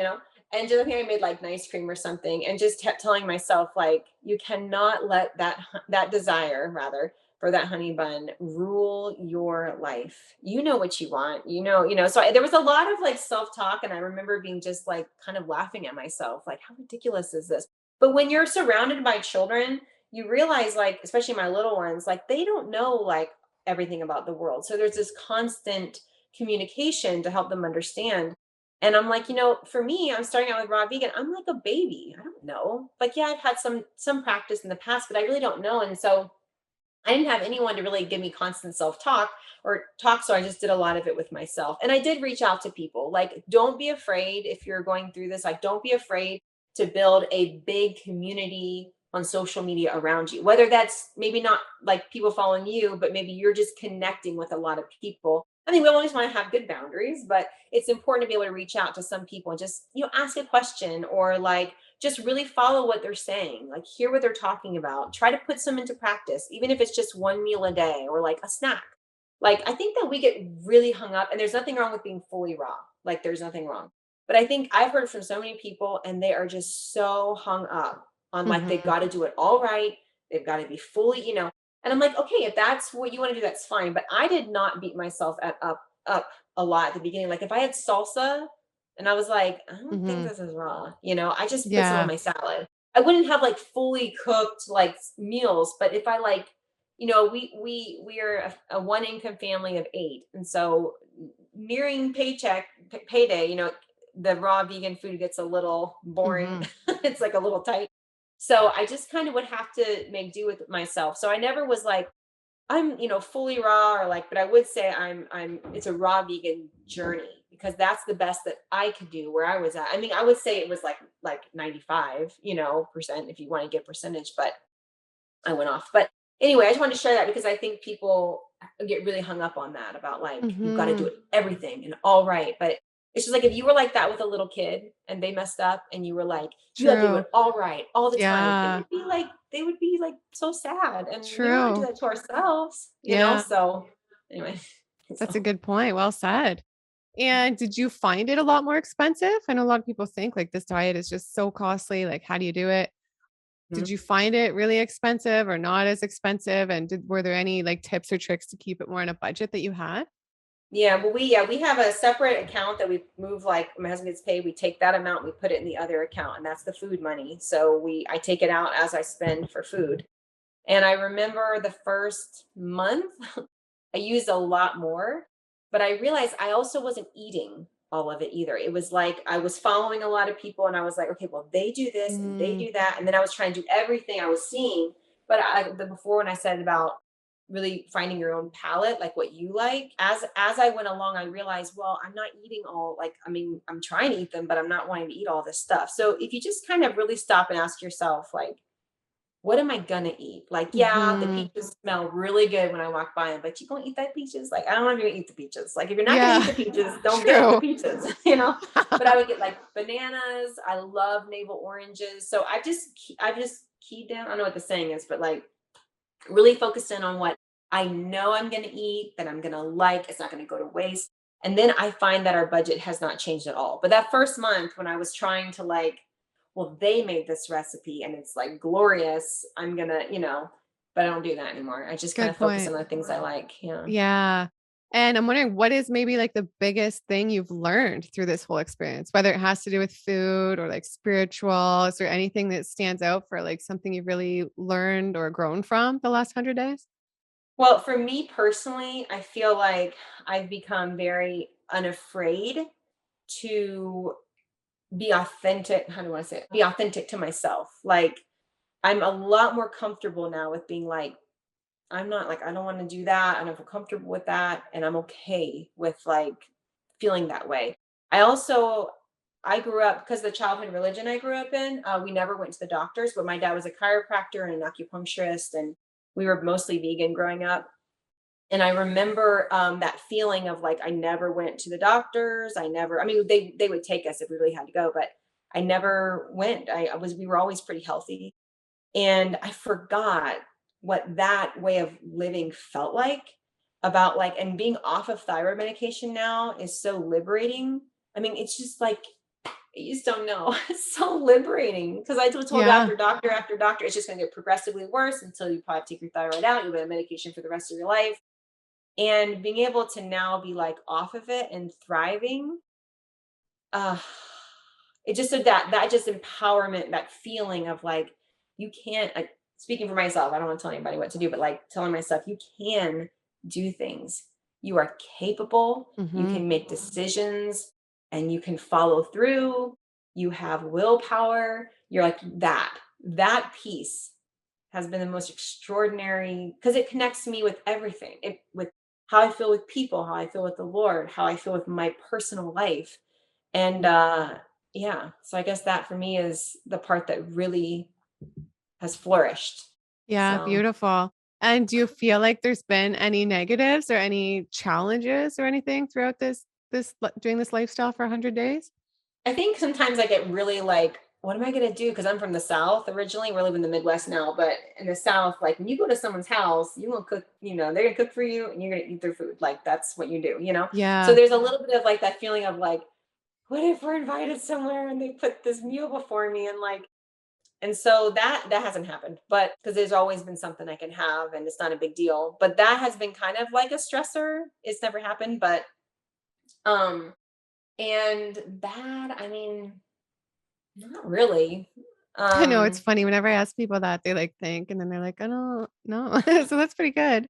and just I think I made like nice cream or something, and just kept telling myself like, you cannot let that desire rather for that honey bun rule your life. You know what you want, So there was a lot of like self talk, and I remember being just like kind of laughing at myself, like how ridiculous is this? But when you're surrounded by children, you realize like, especially my little ones, like they don't know like everything about the world. So there's this constant communication to help them understand. And I'm like, for me, I'm starting out with raw vegan. I'm like a baby. I don't know. Like, yeah, I've had some practice in the past, but I really don't know. And so I didn't have anyone to really give me constant self-talk or talk. So I just did a lot of it with myself. And I did reach out to people. Like, don't be afraid if you're going through this. Like, don't be afraid to build a big community on social media around you. Whether that's maybe not like people following you, but maybe you're just connecting with a lot of people. I mean, we always want to have good boundaries, but it's important to be able to reach out to some people and just, ask a question, or like just really follow what they're saying, like hear what they're talking about, try to put some into practice, even if it's just one meal a day or like a snack. Like, I think that we get really hung up, and there's nothing wrong with being fully raw. Like, there's nothing wrong. But I think I've heard from so many people, and they are just so hung up on like they've Mhm. got to do it all right. They've got to be fully. And I'm like, okay, if that's what you want to do, that's fine. But I did not beat myself up a lot at the beginning. Like if I had salsa and I was like, I don't think Mhm. this is raw, I just put some on Yeah. my salad. I wouldn't have like fully cooked like meals, but if I like, we are a one income family of 8, and so nearing payday, the raw vegan food gets a little boring. Mhm. It's like a little tight. So I just kind of would have to make do with myself. So I never was like, I'm, fully raw, or like, but I would say it's a raw vegan journey, because that's the best that I could do where I was at. I mean, I would say it was like 95, percent if you want to get percentage, but I went off. But anyway, I just wanted to share that because I think people get really hung up on that, about like, you've got to do Mhm. it everything and all right. But it's just like, if you were like that with a little kid and they messed up and you were like, you got to do it True. all right all the time, Yeah. they would be like so sad. And we don't want to do True. that to ourselves. Yeah. So anyway, That's a so. good point. Well said. And did you find it a lot more expensive? I know a lot of people think like this diet is just so costly. Like, how do you do it? Did you find it really expensive or not as expensive? And were there any like tips or tricks to keep it more in a budget that you had? Yeah, well, we have a separate account that we move. Like my husband gets paid, we take that amount, we put it in the other account, and that's the food money. So I take it out as I spend for food. And I remember the first month, I used a lot more, but I realized I also wasn't eating all of it either. It was like I was following a lot of people, and I was like, okay, well, they do this and they Mm, do that. And then I was trying to do everything I was seeing. But the before, when I said about really finding your own palate, like what you like, as I went along, I realized, well, I'm not eating all, like, I mean, I'm trying to eat them, but I'm not wanting to eat all this stuff. So if you just kind of really stop and ask yourself, like, what am I gonna eat? Like, yeah, the mhm. peaches smell really good when I walk by them, but you gonna eat that peaches? Like, I don't know if you're gonna eat the peaches. Like, if you're not gonna eat Yeah. the peaches, don't get the True. peaches, you know? But I would get like bananas. I love navel oranges. So I've just keyed down. I don't know what the saying is, but like really focused in on what I know I'm gonna eat, that I'm gonna like, it's not gonna go to waste. And then I find that our budget has not changed at all. But that first month when I was trying to like, well, they made this recipe and it's like glorious, I'm gonna, but I don't do that anymore. I just kind Good of focus point. on the things I like. Yeah. Yeah. And I'm wondering what is maybe like the biggest thing you've learned through this whole experience, whether it has to do with food or like spiritual. Is there anything that stands out for like something you've really learned or grown from the last 100 days? Well, for me personally, I feel like I've become very unafraid to be authentic. How do I say it? Be authentic to myself. Like, I'm a lot more comfortable now with being like, I'm not like, I don't want to do that. I don't feel comfortable with that. And I'm okay with like feeling that way. I also, I grew up because the childhood religion I grew up in, we never went to the doctors, but my dad was a chiropractor and an acupuncturist, and we were mostly vegan growing up. And I remember that feeling of like, I never went to the doctors. I mean, they would take us if we really had to go, but I never went. We were always pretty healthy. And I forgot what that way of living felt like, about like, and being off of thyroid medication now is so liberating. I mean, it's just like, you just don't know. It's so liberating, because I was told Yeah. doctor, doctor after doctor, it's just going to get progressively worse until you probably take your thyroid out. You'll be on medication for the rest of your life. And being able to now be like off of it and thriving, uh, it just so that just empowerment, that feeling of like, you can't, speaking for myself, I don't want to tell anybody what to do, but like telling myself, you can do things. You are capable, you Hmm. can make decisions, and you can follow through. You have willpower. You're like that piece has been the most extraordinary, because it connects me with everything. It with how I feel with people, how I feel with the Lord, how I feel with my personal life. And yeah, so I guess that for me is the part that really has flourished. Yeah, So beautiful. And do you feel like there's been any negatives or any challenges or anything throughout doing this lifestyle for 100 days? I think sometimes I get really like, what am I gonna do? Because I'm from the South originally. We live in the Midwest now, but in the South, like when you go to someone's house, you gonna cook, they're gonna cook for you and you're gonna eat their food. Like that's what you do. So Yeah. there's a little bit of like that feeling of like, what if we're invited somewhere and they put this meal before me, and like, and so that hasn't happened, but because there's always been something I can have and it's not a big deal. But that has been kind of like a stressor. It's never happened, but um and that, I mean, not really. I know it's Um funny whenever I ask people that they like think and then they're like, "I don't know." So that's pretty good.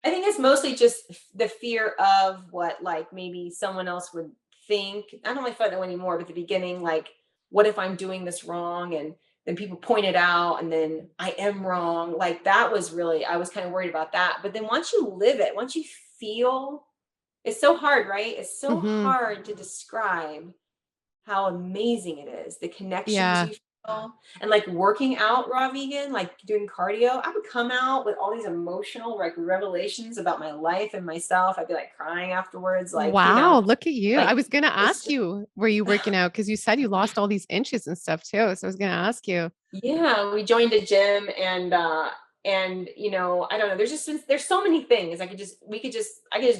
I think it's mostly just the fear of what, like, maybe someone else would think. I don't really find that anymore, but at the beginning, like, what if I'm doing this wrong? And then people point it out, and then I am wrong. Like, that was really, I was kind of worried about that. But then once you live it, once you feel, it's so hard, right? It's so Mhm. hard to describe how amazing it is, the connections Yeah. you feel, and like working out raw vegan, like doing cardio, I would come out with all these emotional like revelations about my life and myself. I'd be like crying afterwards, like, Wow, look at you. I like was gonna it's ask you, were you working out? Because you said you lost all these inches and stuff too. So I was gonna ask you. yeah, we joined a gym, and I don't know, there's so many things I could just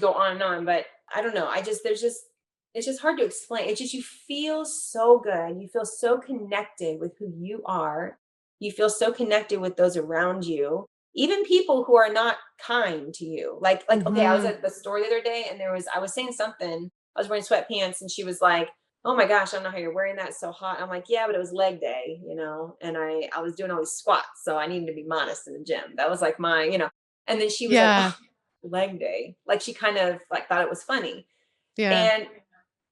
go on and on, but I don't know. I just there's just It's just hard to explain. It's just, you feel so good. You feel so connected with who you are. You feel so connected with those around you. Even people who are not kind to you. Like okay, I was Mhm. at the store the other day, and I was saying something. I was wearing sweatpants, and she was like, oh my gosh, I don't know how you're wearing that, it's so hot. I'm like, yeah, but it was leg day, and I was doing all these squats, so I needed to be modest in the gym. That was like and then she was like, Yeah. oh, leg day. Like she kind of like thought it was funny. Yeah. And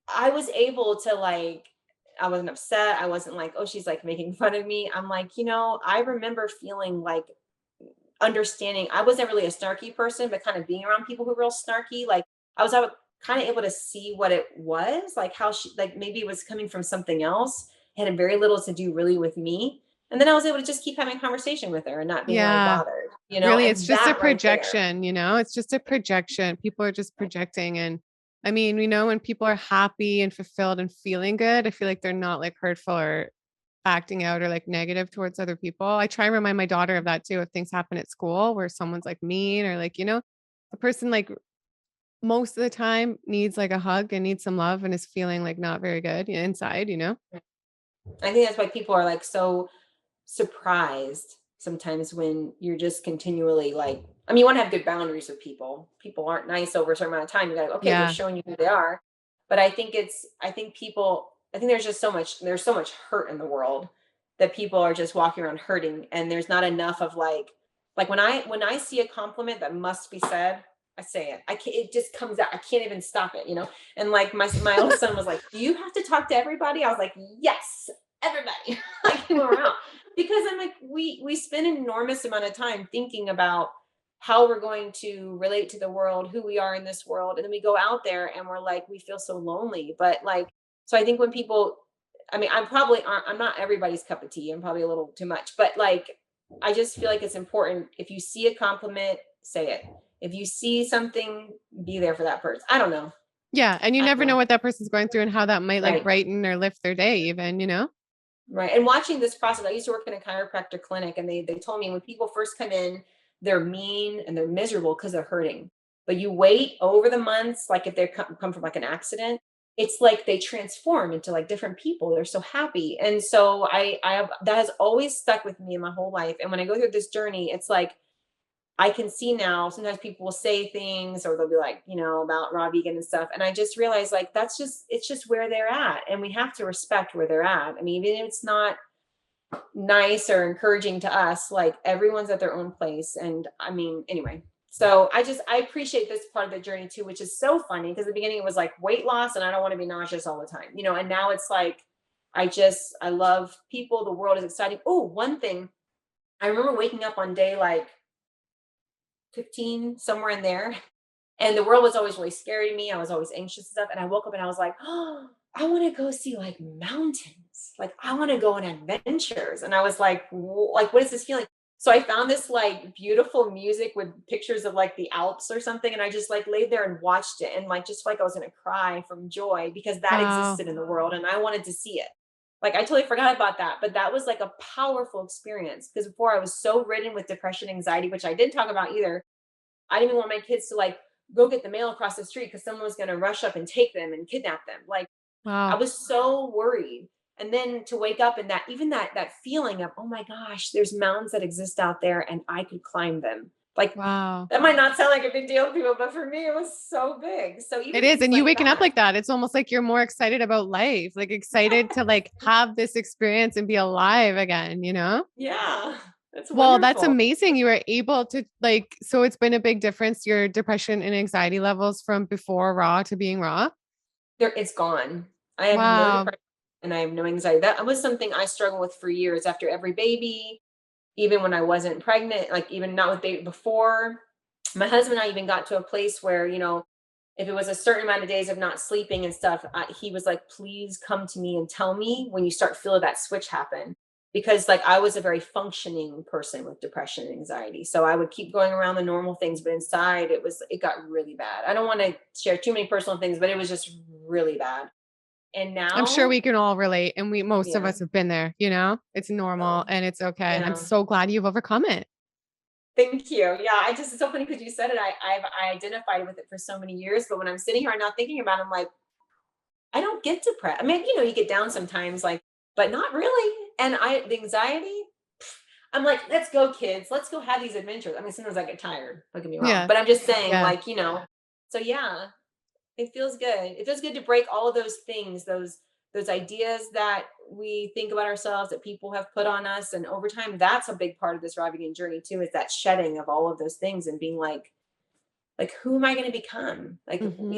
I was able to like, I wasn't upset. I wasn't like, oh, she's like making fun of me. I'm like, I remember feeling like understanding. I wasn't really a snarky person, but kind of being around people who were real snarky, like I was kind of able to see what it was, like how she, like maybe it was coming from something else. It had very little to do really with me. And then I was able to just keep having conversation with her and not being like Yeah. bothered, Really, it's and just a that right there. projection, It's just a projection. People are just projecting. And I mean, when people are happy and fulfilled and feeling good, I feel like they're not like hurtful or acting out or like negative towards other people. I try and remind my daughter of that too. If things happen at school where someone's like mean or like, a person like most of the time needs like a hug and needs some love and is feeling like not very good inside. I think that's why people are like so surprised sometimes when you're just continually like, I mean, you want to have good boundaries with people. People aren't nice over a certain amount of time. You're like, okay, they're Yeah. showing you who they are. But I think there's so much hurt in the world that people are just walking around hurting. And there's not enough of like when I see a compliment that must be said, I say it. I can't, it just comes out. I can't even stop it. And like my oldest son was like, do you have to talk to everybody? I was like, yes, everybody. Like we were out, because I'm like, we spend an enormous amount of time thinking about how we're going to relate to the world, who we are in this world, and then we go out there and we're like, we feel so lonely. But like, so I think when people, I mean, I'm not everybody's cup of tea. I'm probably a little too much, but like, I just feel like it's important. If you see a compliment, say it. If you see something, be there for that person. I don't know. Yeah. And you I never don't know know. what that person's going through and how that might like Right. brighten or lift their day, even. Right. And watching this process, I used to work in a chiropractor clinic, and they told me when people first come in, they're mean and they're miserable because they're hurting. But you wait over the months, like if they come from like an accident, it's like they transform into like different people. They're so happy. And so I have, that has always stuck with me in my whole life. And when I go through this journey, it's like I can see now sometimes people will say things or they'll be like, about raw vegan and stuff. And I just realize like it's just where they're at. And we have to respect where they're at. I mean, even if it's not nice or encouraging to us, like everyone's at their own place. And I mean, anyway. So I appreciate this part of the journey too, which is so funny because the beginning it was like weight loss and I don't want to be nauseous all the time, and now it's like I love people, the world is exciting. Oh, one thing. I remember waking up on day like 15, somewhere in there. And the world was always really scary to me. I was always anxious and stuff. And I woke up and I was like, oh, I want to go see like mountains. Like I want to go on adventures. And I was like, like, what is this feeling? So I found this like beautiful music with pictures of like the Alps or something. And I just like laid there and watched it and like just like I was gonna cry from joy because that Wow. existed in the world and I wanted to see it. Like I totally forgot about that. But that was like a powerful experience because before I was so ridden with depression, anxiety, which I didn't talk about either. I didn't even want my kids to like go get the mail across the street because someone was going to rush up and take them and kidnap them. Like I Wow. was so worried. And then to wake up and that even that feeling of, oh my gosh, there's mountains that exist out there and I could climb them. Like Wow. that might not sound like a big deal to people, but for me it was so big. So It even is. things And you like waking up that. like that, it's almost like you're more excited about life, like excited to like have this experience and be alive again, you know? Yeah. That's Well, that's wonderful. amazing. You were able to like, so it's been a big difference, your depression and anxiety levels from before raw to being raw. There it's gone. I have no Wow. depression and I have no anxiety. That was something I struggled with for years after every baby, even when I wasn't pregnant, like even not with baby before. My husband and I even got to a place where, if it was a certain amount of days of not sleeping and stuff, he was like, please come to me and tell me when you start feeling that switch happen. Because like I was a very functioning person with depression and anxiety. So I would keep going around the normal things, but inside it got really bad. I don't want to share too many personal things, but it was just really bad. And I'm sure now, we can all relate. And most of yeah. us have been there, you know? It's normal So, and it's okay. And I'm yeah. so glad you've overcome it. Thank you. Yeah, it's so funny because you said it. I identified with it for so many years, but when I'm sitting here now thinking about it, I'm like, I don't get depressed. I mean, you get down sometimes, like, but not really. And the anxiety, I'm like, let's go, kids. Let's go have these adventures. I mean, sometimes I get tired. Don't get me wrong, Yeah. but I'm just saying, Yeah. like, So yeah, it feels good. It feels good to break all of those things, those ideas that we think about ourselves that people have put on us, and over time, that's a big part of this Robbie journey too. Is that shedding of all of those things and being like, who am I going to become? Like, Hmm.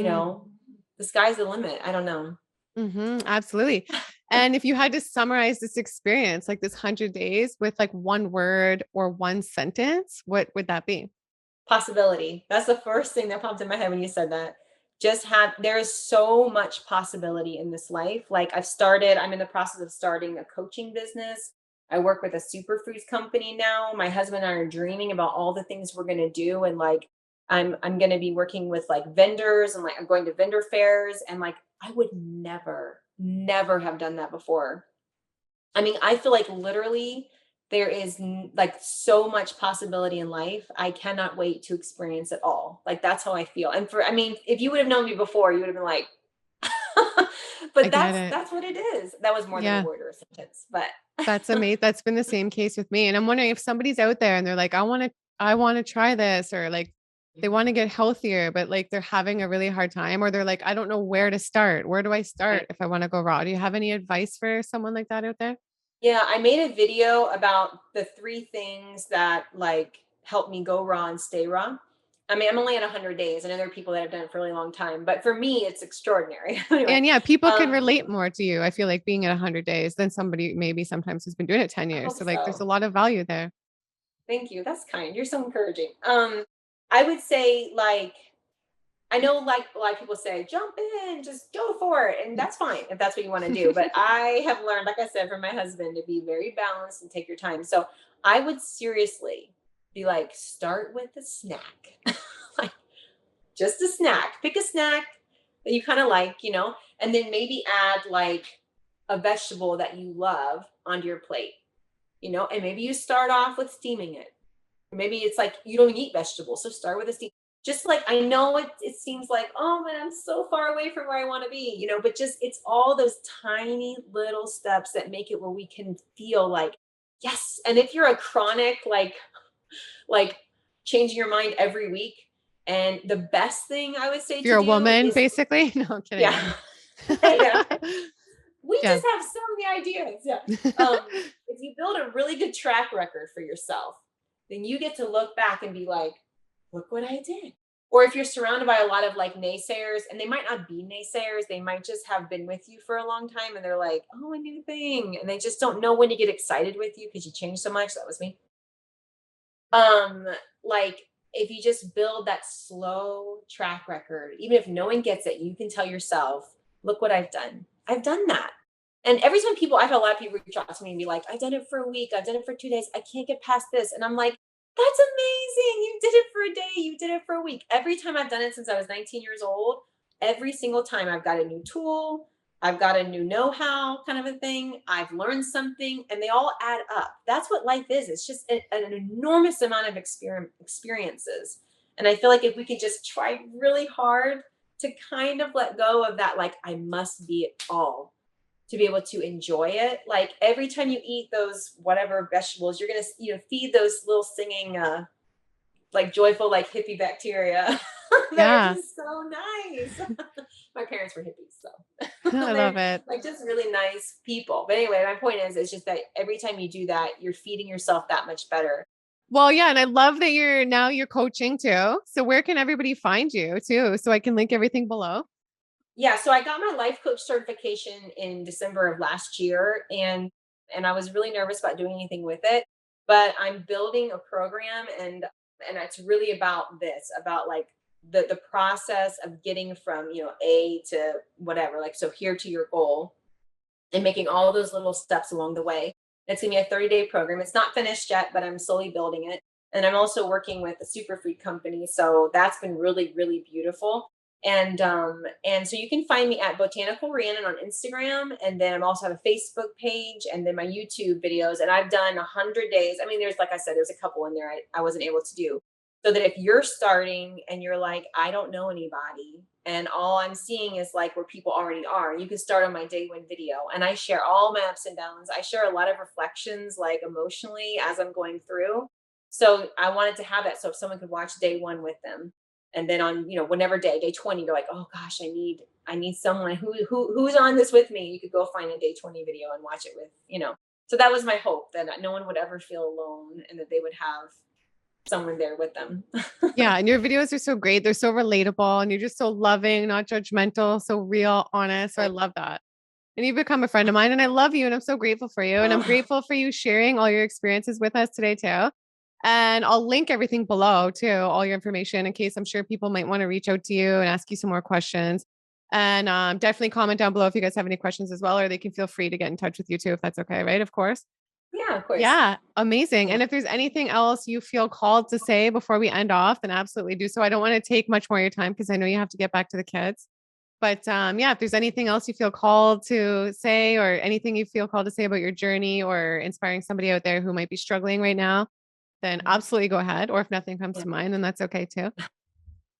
the sky's the limit. I don't know. Hmm. Absolutely. And if you had to summarize this experience, like this 100 days with like one word or one sentence, what would that be? Possibility. That's the first thing that popped in my head when you said that. There is so much possibility in this life. Like I'm in the process of starting a coaching business. I work with a superfoods company now. My husband and I are dreaming about all the things we're going to do. And like, I'm going to be working with like vendors and like I'm going to vendor fairs. And like, I would never have done that before. I mean, I feel like literally there is like so much possibility in life. I cannot wait to experience it all. Like that's how I feel. I mean, if you would have known me before, you would have been like, I but get it. that's what it is. That was more than a Yeah. word or a sentence, but That's amazing. That's been the same case with me. And I'm wondering if somebody's out there and they're like, I want to try this, or like they want to get healthier, but like they're having a really hard time, or they're like, I don't know where to start. Where do I start right. if I want to go raw? Do you have any advice for someone like that out there? Yeah, I made a video about the three things that like help me go raw and stay raw. I mean, I'm only at 100 days. I know there are people that have done it for a really long time, but for me, it's extraordinary. Anyway, And yeah, people can um, relate more to you. I feel like being at 100 days than somebody maybe sometimes who's been doing it 10 I years. hope So like there's a so. lot of value there. Thank you. That's kind. You're so encouraging. I would say like I know like a lot of people say, jump in, just go for it. And that's fine if that's what you want to do. But I have learned, like I said, from my husband to be very balanced and take your time. So I would seriously be like, start with a snack. Like just a snack. Pick a snack that you kind of like, and then maybe add like a vegetable that you love onto your plate, and maybe you start off with steaming it. Maybe it's like you don't even eat vegetables, so start with a steam. Just like I know it seems like, oh man, I'm so far away from where I want to be, but just it's all those tiny little steps that make it where we can feel like, yes. And if you're a chronic, like changing your mind every week, and the best thing I would say If you're to a do woman, is, basically. No, I'm kidding. yeah, Yeah. yeah, we Yeah. just have so many ideas. Yeah. If you build a really good track record for yourself, then you get to look back and be like, look what I did. Or if you're surrounded by a lot of like naysayers, and they might not be naysayers, they might just have been with you for a long time and they're like, oh, a new thing. And they just don't know when to get excited with you because you changed so much. That was me. Um, like if you just build that slow track record, even if no one gets it, you can tell yourself, look what I've done. I've done that. And every time I've had a lot of people reach out to me and be like, I've done it for a week, I've done it for 2 days, I can't get past this. And I'm like, that's amazing. You did it for a day, you did it for a week. Every time I've done it since I was 19 years old, every single time I've got a new tool, I've got a new know-how kind of a thing. I've learned something, and they all add up. That's what life is. It's just an enormous amount of experiences. And I feel like if we could just try really hard to kind of let go of that, like, I must be it all to be able to enjoy it. Like every time you eat those whatever vegetables, you're going to, feed those little singing, like joyful, like hippie bacteria that are Yeah. just so nice. My parents were hippies, so I they're love it. like just really nice people. But anyway, my point is, it's just that every time you do that, you're feeding yourself that much better. Well, yeah, and I love that you're coaching too. So where can everybody find you too? So I can link everything below. Yeah, so I got my life coach certification in December of last year, and I was really nervous about doing anything with it, but I'm building a program, and it's really about this, about like the process of getting from, A to whatever, like so here to your goal, and making all those little steps along the way. It's gonna be a 30-day program. It's not finished yet, but I'm slowly building it. And I'm also working with a superfood company. So that's been really, really beautiful. And so you can find me at Botanical Rhianon on Instagram. And then I'm also have a Facebook page and then my YouTube videos. And I've done 100 days. I mean, there's, like I said, there's a couple in there I wasn't able to do. So that if you're starting and you're like, I don't know anybody, and all I'm seeing is like where people already are, you can start on my day one video. And I share all my ups and downs. I share a lot of reflections, like emotionally, as I'm going through. So I wanted to have that so if someone could watch day one with them. And then on, whenever day 20, they're like, oh gosh, I need someone who's on this with me. You could go find a day 20 video and watch it with. So that was my hope, that no one would ever feel alone and that they would have someone there with them. Yeah, and your videos are so great. They're so relatable and you're just so loving, not judgmental, so real, honest. So I love that. And you've become a friend of mine and I love you and I'm so grateful for you. And I'm Oh, grateful for you sharing all your experiences with us today too. And I'll link everything below too, all your information in case I'm sure people might want to reach out to you and ask you some more questions. And definitely comment down below if you guys have any questions as well, or they can feel free to get in touch with you too, if that's okay, right? Of course. yeah, of course. Yeah, amazing. Yeah. And if there's anything else you feel called to say before we end off, then absolutely do so. I don't want to take much more of your time because I know you have to get back to the kids. But yeah, if there's anything else you feel called to say or anything you feel called to say about your journey or inspiring somebody out there who might be struggling right now, then Mhm. absolutely go ahead. Or if nothing comes Yeah. to mind, then that's okay too.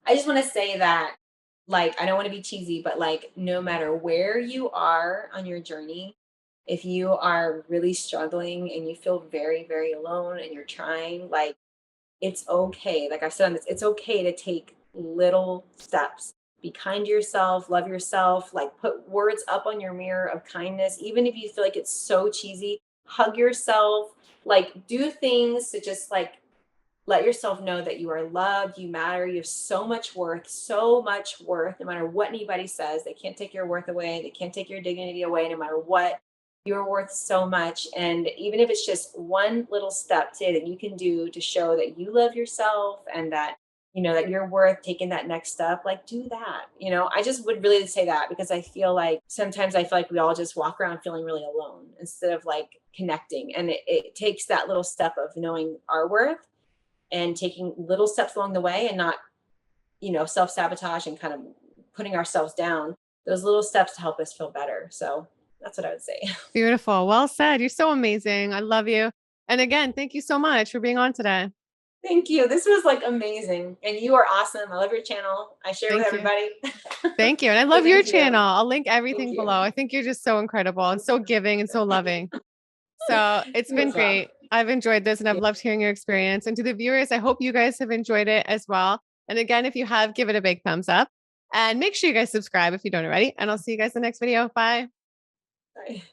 I just want to say that, like, I don't want to be cheesy, but like, no matter where you are on your journey, if you are really struggling and you feel very, very alone and you're trying, like, it's okay. Like I've said on this, it's okay to take little steps. Be kind to yourself, love yourself, like put words up on your mirror of kindness, even if you feel like it's so cheesy, hug yourself, like do things to just like let yourself know that you are loved, you matter, you have so much worth, no matter what anybody says. They can't take your worth away, they can't take your dignity away, no matter what. You're worth so much. And even if it's just one little step today that you can do to show that you love yourself and that, that you're worth taking that next step, like do that. I just would really say that because I feel like sometimes I feel like we all just walk around feeling really alone instead of like connecting. And it takes that little step of knowing our worth and taking little steps along the way and not, self-sabotage and kind of putting ourselves down, those little steps to help us feel better. So That's what I would say. Beautiful. Well said. You're so amazing. I love you. And again, thank you so much for being on today. Thank you. This was like amazing. And you are awesome. I love your channel. I share with Thank you. everybody. Thank you. And I So love your thank you. channel. I'll link Thank everything you. below. I think you're just so incredible and so giving and so loving. So it's You been as well. great. I've enjoyed this and I've Yeah. loved hearing your experience. And to the viewers, I hope you guys have enjoyed it as well. And again, if you have, give it a big thumbs up and make sure you guys subscribe if you don't already. And I'll see you guys in the next video. Bye. Bye.